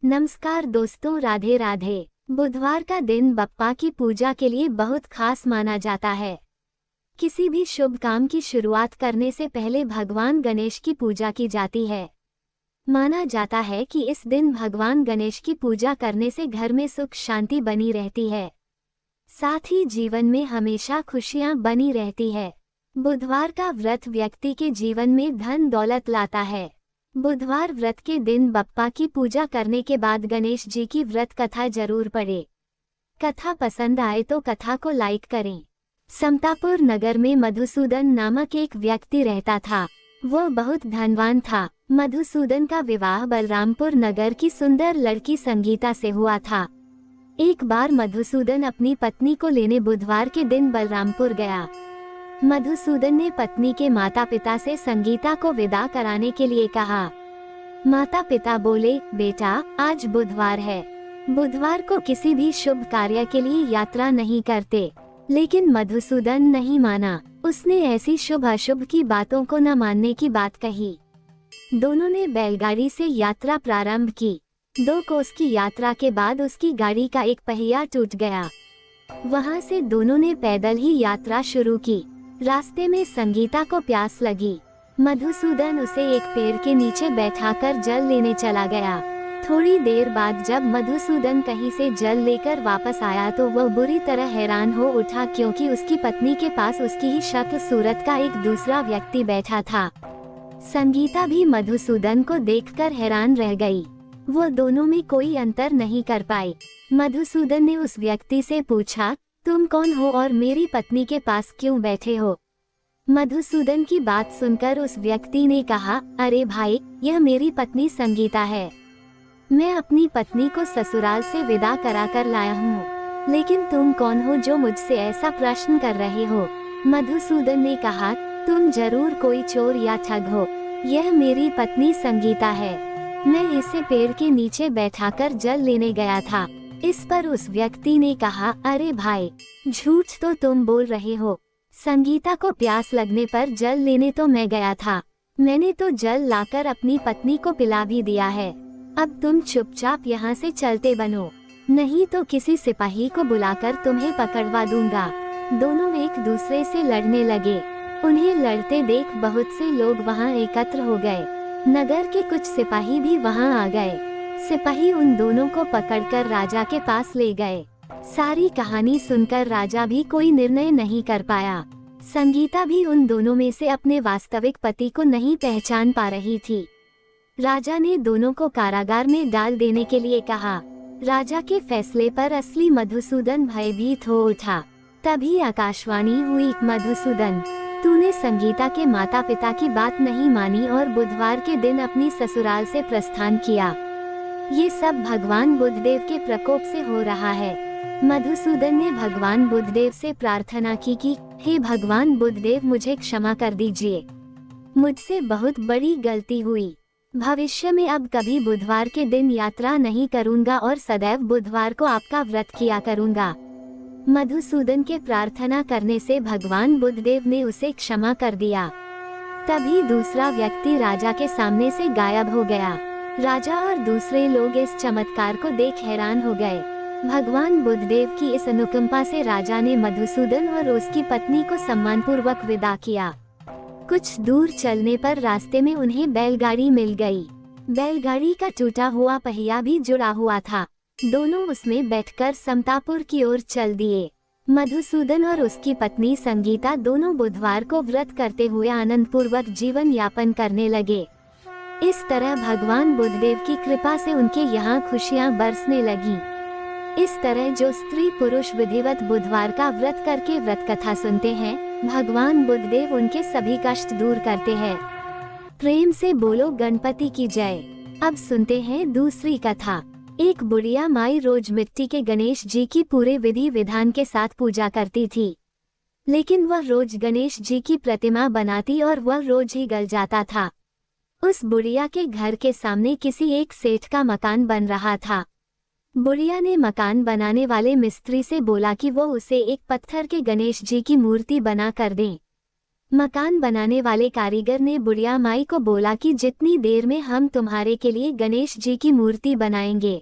नमस्कार दोस्तों, राधे राधे। बुधवार का दिन बप्पा की पूजा के लिए बहुत खास माना जाता है। किसी भी शुभ काम की शुरुआत करने से पहले भगवान गणेश की पूजा की जाती है। माना जाता है कि इस दिन भगवान गणेश की पूजा करने से घर में सुख शांति बनी रहती है, साथ ही जीवन में हमेशा खुशियां बनी रहती है। बुधवार का व्रत व्यक्ति के जीवन में धन दौलत लाता है। बुधवार व्रत के दिन बप्पा की पूजा करने के बाद गणेश जी की व्रत कथा जरूर पढ़ें। कथा पसंद आए तो कथा को लाइक करें। समतापुर नगर में मधुसूदन नामक एक व्यक्ति रहता था। वह बहुत धनवान था। मधुसूदन का विवाह बलरामपुर नगर की सुंदर लड़की संगीता से हुआ था। एक बार मधुसूदन अपनी पत्नी को लेने बुधवार के दिन बलरामपुर गया। मधुसूदन ने पत्नी के माता पिता से संगीता को विदा कराने के लिए कहा। माता पिता बोले, बेटा आज बुधवार है, बुधवार को किसी भी शुभ कार्य के लिए यात्रा नहीं करते। लेकिन मधुसूदन नहीं माना। उसने ऐसी शुभ अशुभ की बातों को न मानने की बात कही। दोनों ने बैलगाड़ी से यात्रा प्रारंभ की। 2 कोस की यात्रा के बाद उसकी गाड़ी का एक पहिया टूट गया। वहां से दोनों ने पैदल ही यात्रा शुरू की। रास्ते में संगीता को प्यास लगी। मधुसूदन उसे एक पेड़ के नीचे बैठाकर जल लेने चला गया। थोड़ी देर बाद जब मधुसूदन कहीं से जल लेकर वापस आया तो वह बुरी तरह हैरान हो उठा, क्योंकि उसकी पत्नी के पास उसकी ही शक्ल सूरत का एक दूसरा व्यक्ति बैठा था। संगीता भी मधुसूदन को देखकर हैरान रह गई। वो दोनों में कोई अंतर नहीं कर पाई। मधुसूदन ने उस व्यक्ति से पूछा, तुम कौन हो और मेरी पत्नी के पास क्यों बैठे हो? मधुसूदन की बात सुनकर उस व्यक्ति ने कहा, अरे भाई, यह मेरी पत्नी संगीता है। मैं अपनी पत्नी को ससुराल से विदा कराकर लाया हूँ। लेकिन तुम कौन हो जो मुझसे ऐसा प्रश्न कर रहे हो? मधुसूदन ने कहा, तुम जरूर कोई चोर या ठग हो। यह मेरी पत्नी संगीता है। मैं इसे पेड़ के नीचे बैठाकर जल लेने गया था। इस पर उस व्यक्ति ने कहा, अरे भाई, झूठ तो तुम बोल रहे हो। संगीता को प्यास लगने पर जल लेने तो मैं गया था। मैंने तो जल लाकर अपनी पत्नी को पिला भी दिया है। अब तुम चुपचाप यहाँ से चलते बनो, नहीं तो किसी सिपाही को बुलाकर तुम्हें पकड़वा दूंगा। दोनों एक दूसरे से लड़ने लगे। उन्हें लड़ते देख बहुत से लोग वहाँ एकत्र हो गए। नगर के कुछ सिपाही भी वहाँ आ गए। सिपाही उन दोनों को पकड़कर राजा के पास ले गए। सारी कहानी सुनकर राजा भी कोई निर्णय नहीं कर पाया। संगीता भी उन दोनों में से अपने वास्तविक पति को नहीं पहचान पा रही थी। राजा ने दोनों को कारागार में डाल देने के लिए कहा। राजा के फैसले पर असली मधुसूदन भयभीत हो उठा। तभी आकाशवाणी हुई, मधुसूदन, तूने संगीता के माता पिता की बात नहीं मानी और बुधवार के दिन अपनी ससुराल से प्रस्थान किया। ये सब भगवान बुद्धदेव के प्रकोप से हो रहा है। मधुसूदन ने भगवान बुद्धदेव से प्रार्थना की कि हे भगवान बुद्धदेव, मुझे क्षमा कर दीजिए। मुझसे बहुत बड़ी गलती हुई। भविष्य में अब कभी बुधवार के दिन यात्रा नहीं करूंगा और सदैव बुधवार को आपका व्रत किया करूंगा। मधुसूदन के प्रार्थना करने से भगवान बुद्धदेव ने उसे क्षमा कर दिया। तभी दूसरा व्यक्ति राजा के सामने से गायब हो गया। राजा और दूसरे लोग इस चमत्कार को देख हैरान हो गए। भगवान बुद्धदेव की इस अनुकंपा से राजा ने मधुसूदन और उसकी पत्नी को सम्मानपूर्वक विदा किया। कुछ दूर चलने पर रास्ते में उन्हें बैलगाड़ी मिल गई। बैलगाड़ी का टूटा हुआ पहिया भी जुड़ा हुआ था। दोनों उसमें बैठकर समतापुर की ओर चल दिए। मधुसूदन और उसकी पत्नी संगीता दोनों बुधवार को व्रत करते हुए आनंदपूर्वक जीवन यापन करने लगे। इस तरह भगवान बुद्धदेव की कृपा से उनके यहाँ खुशियाँ बरसने लगीं। इस तरह जो स्त्री पुरुष विधिवत बुधवार का व्रत करके व्रत कथा सुनते हैं, भगवान बुद्धदेव उनके सभी कष्ट दूर करते हैं। प्रेम से बोलो गणपति की जय। अब सुनते हैं दूसरी कथा। एक बुढ़िया माई रोज मिट्टी के गणेश जी की पूरे विधि विधान के साथ पूजा करती थी। लेकिन वह रोज गणेश जी की प्रतिमा बनाती और वह रोज ही गल जाता था। उस बुढ़िया के घर के सामने किसी एक सेठ का मकान बन रहा था। बुढ़िया ने मकान बनाने वाले मिस्त्री से बोला कि वो उसे एक पत्थर के गणेश जी की मूर्ति बना कर दें। मकान बनाने वाले कारीगर ने बुढ़िया माई को बोला कि जितनी देर में हम तुम्हारे के लिए गणेश जी की मूर्ति बनाएंगे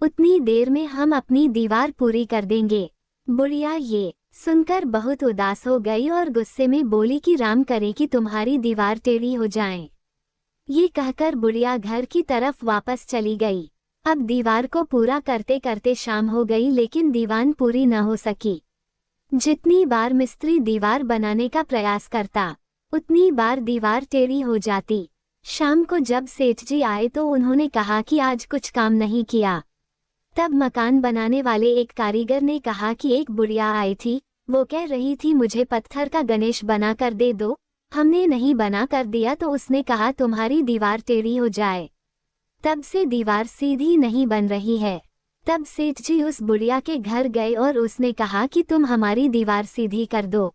उतनी देर में हम अपनी दीवार पूरी कर देंगे। बुढ़िया ये सुनकर बहुत उदास हो गई और गुस्से में बोली कि राम करे कि तुम्हारी दीवार टेढ़ी हो जाए। ये कहकर बुढ़िया घर की तरफ वापस चली गई। अब दीवार को पूरा करते करते शाम हो गई लेकिन दीवार पूरी न हो सकी। जितनी बार मिस्त्री दीवार बनाने का प्रयास करता उतनी बार दीवार टेढ़ी हो जाती। शाम को जब सेठ जी आए तो उन्होंने कहा कि आज कुछ काम नहीं किया। तब मकान बनाने वाले एक कारीगर ने कहा कि एक बुढ़िया आई थी, वो कह रही थी मुझे पत्थर का गणेश बना कर दे दो। हमने नहीं बना कर दिया तो उसने कहा तुम्हारी दीवार टेढ़ी हो जाए। तब से दीवार सीधी नहीं बन रही है। तब सेठ जी उस बुढ़िया के घर गए और उसने कहा कि तुम हमारी दीवार सीधी कर दो,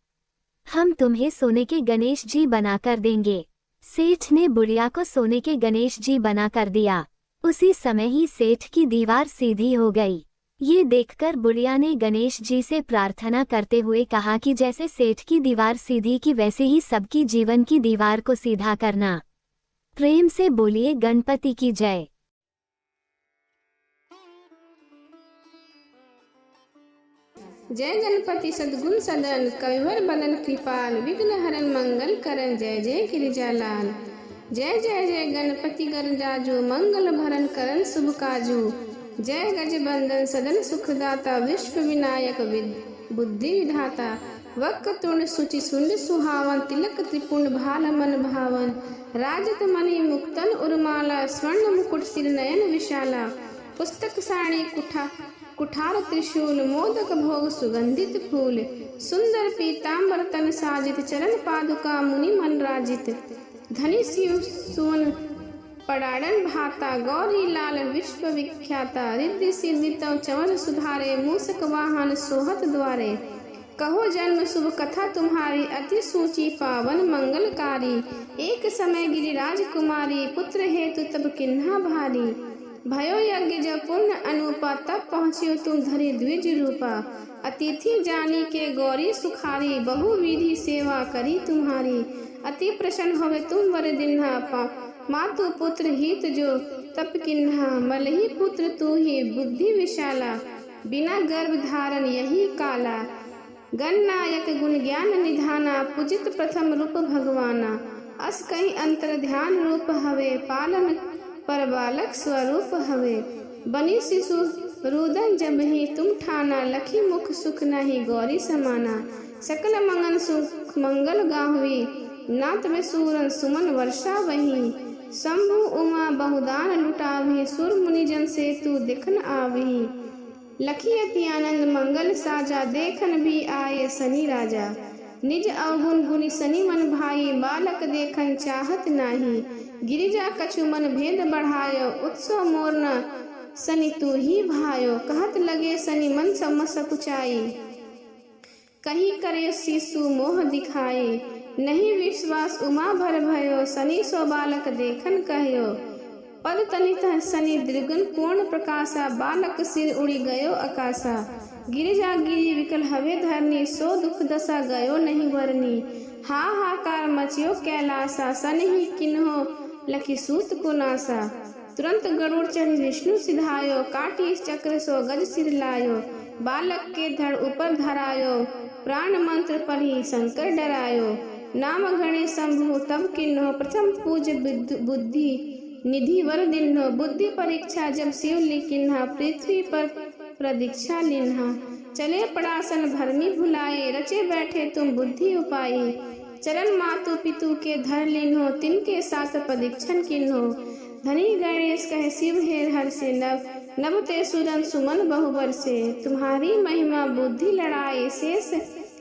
हम तुम्हें सोने के गणेश जी बना कर देंगे। सेठ ने बुढ़िया को सोने के गणेश जी बना कर दिया। उसी समय ही सेठ की दीवार सीधी हो गई। ये देखकर बुढ़िया ने गणेश जी से प्रार्थना करते हुए कहा कि जैसे सेठ की दीवार सीधी की वैसे ही सबकी जीवन की दीवार को सीधा करना। प्रेम से बोलिए गणपति की जय। जय गणपति सद्गुण सदन कविवर बदन कृपाल विघ्न हरन मंगल करन जय जय गिरिजालाल। जय जय जय गणपति गरजाजू मंगल भरन करन शुभ काजू। जय गज बंदन सदन सुखदाता विश्व विनायक बुद्धि विधाता। वक्क तुंड सुचि सुंड सुहावन तिलक त्रिपुंड भाल मन भावन। राजत मणि मुक्तन उर्माला स्वर्ण मुकुट सिर नयन विशाला। पुस्तक साणी कुठार त्रिशूल मोदक भोग सुगंधित फूल। सुंदर पीताम्बर तन साजित चरण पादुका मुनि मन राजित। धनी शिव सुवन पड़ाड़न भाता गौरी लाल विश्व विख्याता। रिद्धि सिद्धि तव चंवर सुधारे मूसक वाहन सोहत द्वारे। कहो जन्म शुभ कथा तुम्हारी अति सूची पावन मंगलकारी। एक समय गिरिराज कुमारी पुत्र हेतु तब किन्हा भारी। भयो यज्ञ जब पुण्य अनुपा तब पहुँचियो तुम धरी द्विज रूपा। अतिथि जानी के गौरी सुखारी बहु विधि सेवा करी तुम्हारी। अति प्रसन्न होवे तुम वर दिन्हा मातु पुत्र हित जो तप किन्हा। मलही पुत्र तू ही बुद्धि विशाला बिना गर्भ धारण यही काला। गणनायक गुण ज्ञान निधाना पूजित प्रथम रूप भगवाना। अस कहीं अंतर ध्यान रूप हवे पालन पर बालक स्वरूप हवे। बनी शिशु रुदन जब ही तुम ठाना लखी मुख सुख नहीं गौरी समाना। सकल मंगन सुख मंगल गाहुई नात में सूरन सुमन वर्षा वही। शंभु उमा बहुदान लुटावी सुर मुनिजन से तू देखन आवी। लखी अति आनंद मंगल साजा देखन भी आए सनी राजा। निज अवगुण गुनी सनी मन भाई बालक देखन चाहत नाही। गिरिजा कछु मन भेद बढ़ायो उत्सव मोरना सनी तू ही भायो। कहत लगे सनी मन समस कुचाई कहीं करे शिशु मोह दिखाई। नहीं विश्वास उमा भर भयो सनी सो बालक देखन कहयो। पद तनित सनी द्रिगुण पूर्ण प्रकाशा बालक सिर उड़ी गयो आकाशा। गिरिजा गिरी विकल हवे धरनी सो दुख दशा गयो नहीं वरनी। हाहाकार मचियो कैलासा सन ही किन्हो लखी सूत को नासा। तुरंत गरुड़ चढ़ी विष्णु सिधायो काटी चक्र सो गज सिर लायो। बालक के धड़ ऊपर धरायो प्राण मंत्र पढ़ी शंकर डरायो। नाम गणेश शंभु तब किन्हो प्रथम पूज बुद्धि निधि वर दिन्हो। बुद्धि परीक्षा जब शिव लिखिन्हा पृथ्वी पर प्रदीक्षा लिन्हा। चले पड़ासन भरमी भुलाए रचे बैठे तुम बुद्धि उपाई। चरण मातु पितु के धर लिन्हो तिनके साथ पदीक्षण किन्हो। धनी गणेश कहे शिव हे हर से नव ते सुरन सुमन बहुबर से। तुम्हारी महिमा बुद्धि लड़ाई शेष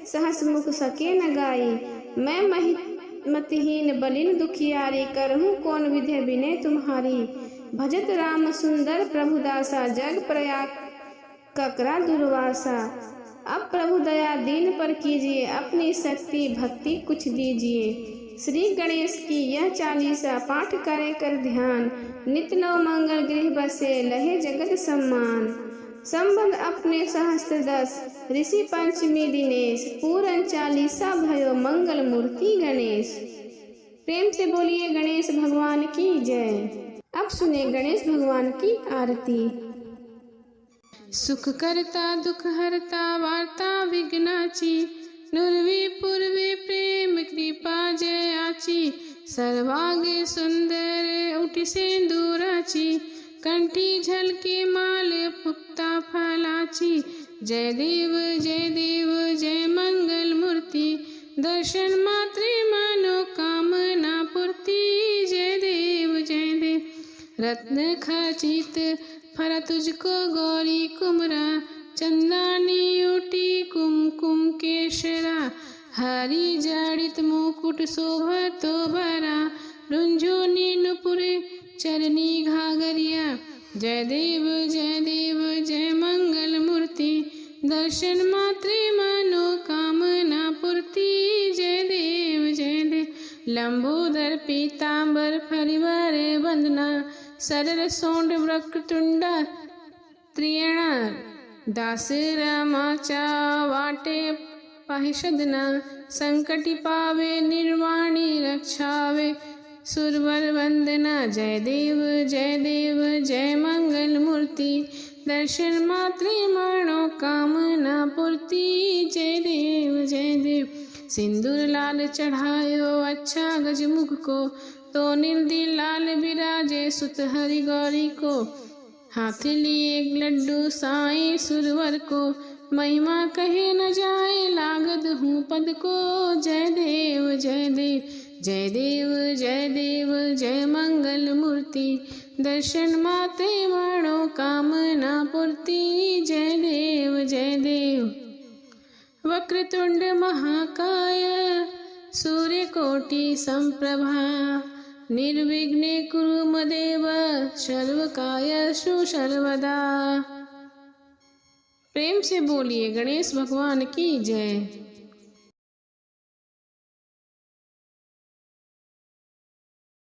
सहस मुख सके न गाई। मैं मतिहीन बलिन दुखियारी करहूँ कौन विधि विनय तुम्हारी। भजत राम सुंदर प्रभुदासा जग प्रयाग ककरा दुर्वासा। अब प्रभु दया दीन पर कीजिए अपनी शक्ति भक्ति कुछ दीजिए। श्री गणेश की यह चालीसा पाठ करे कर ध्यान। नित्य नव मंगल गृह बसे लहे जगत सम्मान। संबंध अपने सहस्त्र 10 ऋषि पंचमी दिनेश पूरन 40 भयो मंगल मूर्ति गणेश। प्रेम से बोलिए गणेश भगवान की जय। अब सुने गणेश भगवान की आरती। सुख करता दुख हरता वार्ता विघ्नाची, नुरवी पूर्वी प्रेम कृपा जयाची, सर्वांगे सुंदर उठी सिंदूराची, कंठी झलके माल पुक्ता फलाची। जय देव जय मंगल मूर्ति, दर्शन मात्रे मनोकामना पूर्ति। जय देव रत्न खचित फर तुझको गौरी कुमरा, चंदानी उटी कुमकुम केशरा, हरी जड़ित मुकुट शोभतो भरा, रुंझुनी नुपुरे चरनी घाघरिया। जय देव जय मंगल मूर्ति, दर्शन मात्रे मनोकामना पूर्ति। जय देव लंबोदर पीतांबर फरिवर वंदना, सरर सोंड वक्रतुंड त्रियणा, दास रामाचा वाटे पाहिषदना, संकटि पावे निर्वाणी रक्षावे सुरवर वंदना। जय देव जय मंगल मूर्ति, दर्शन मात्रे मनोकामना पूर्ति। जय देव सिंदूर लाल चढ़ायो अच्छा गजमुख को, तो निर्दिल लाल विराजे सुत हरि गौरी को, हाथ लिए एक लड्डू साई सुरवर को, महिमा कहे न जाए लागद हूँ पद को। जय देव जय मंगल मूर्ति, दर्शन माते मनोकामना पूर्ति। जय देव वक्रतुंड महाकाय सूर्यकोटि संप्रभा, निर्विघ्ने कुरु मदेव सर्वकार्येषु सर्वदा। प्रेम से बोलिए गणेश भगवान की जय।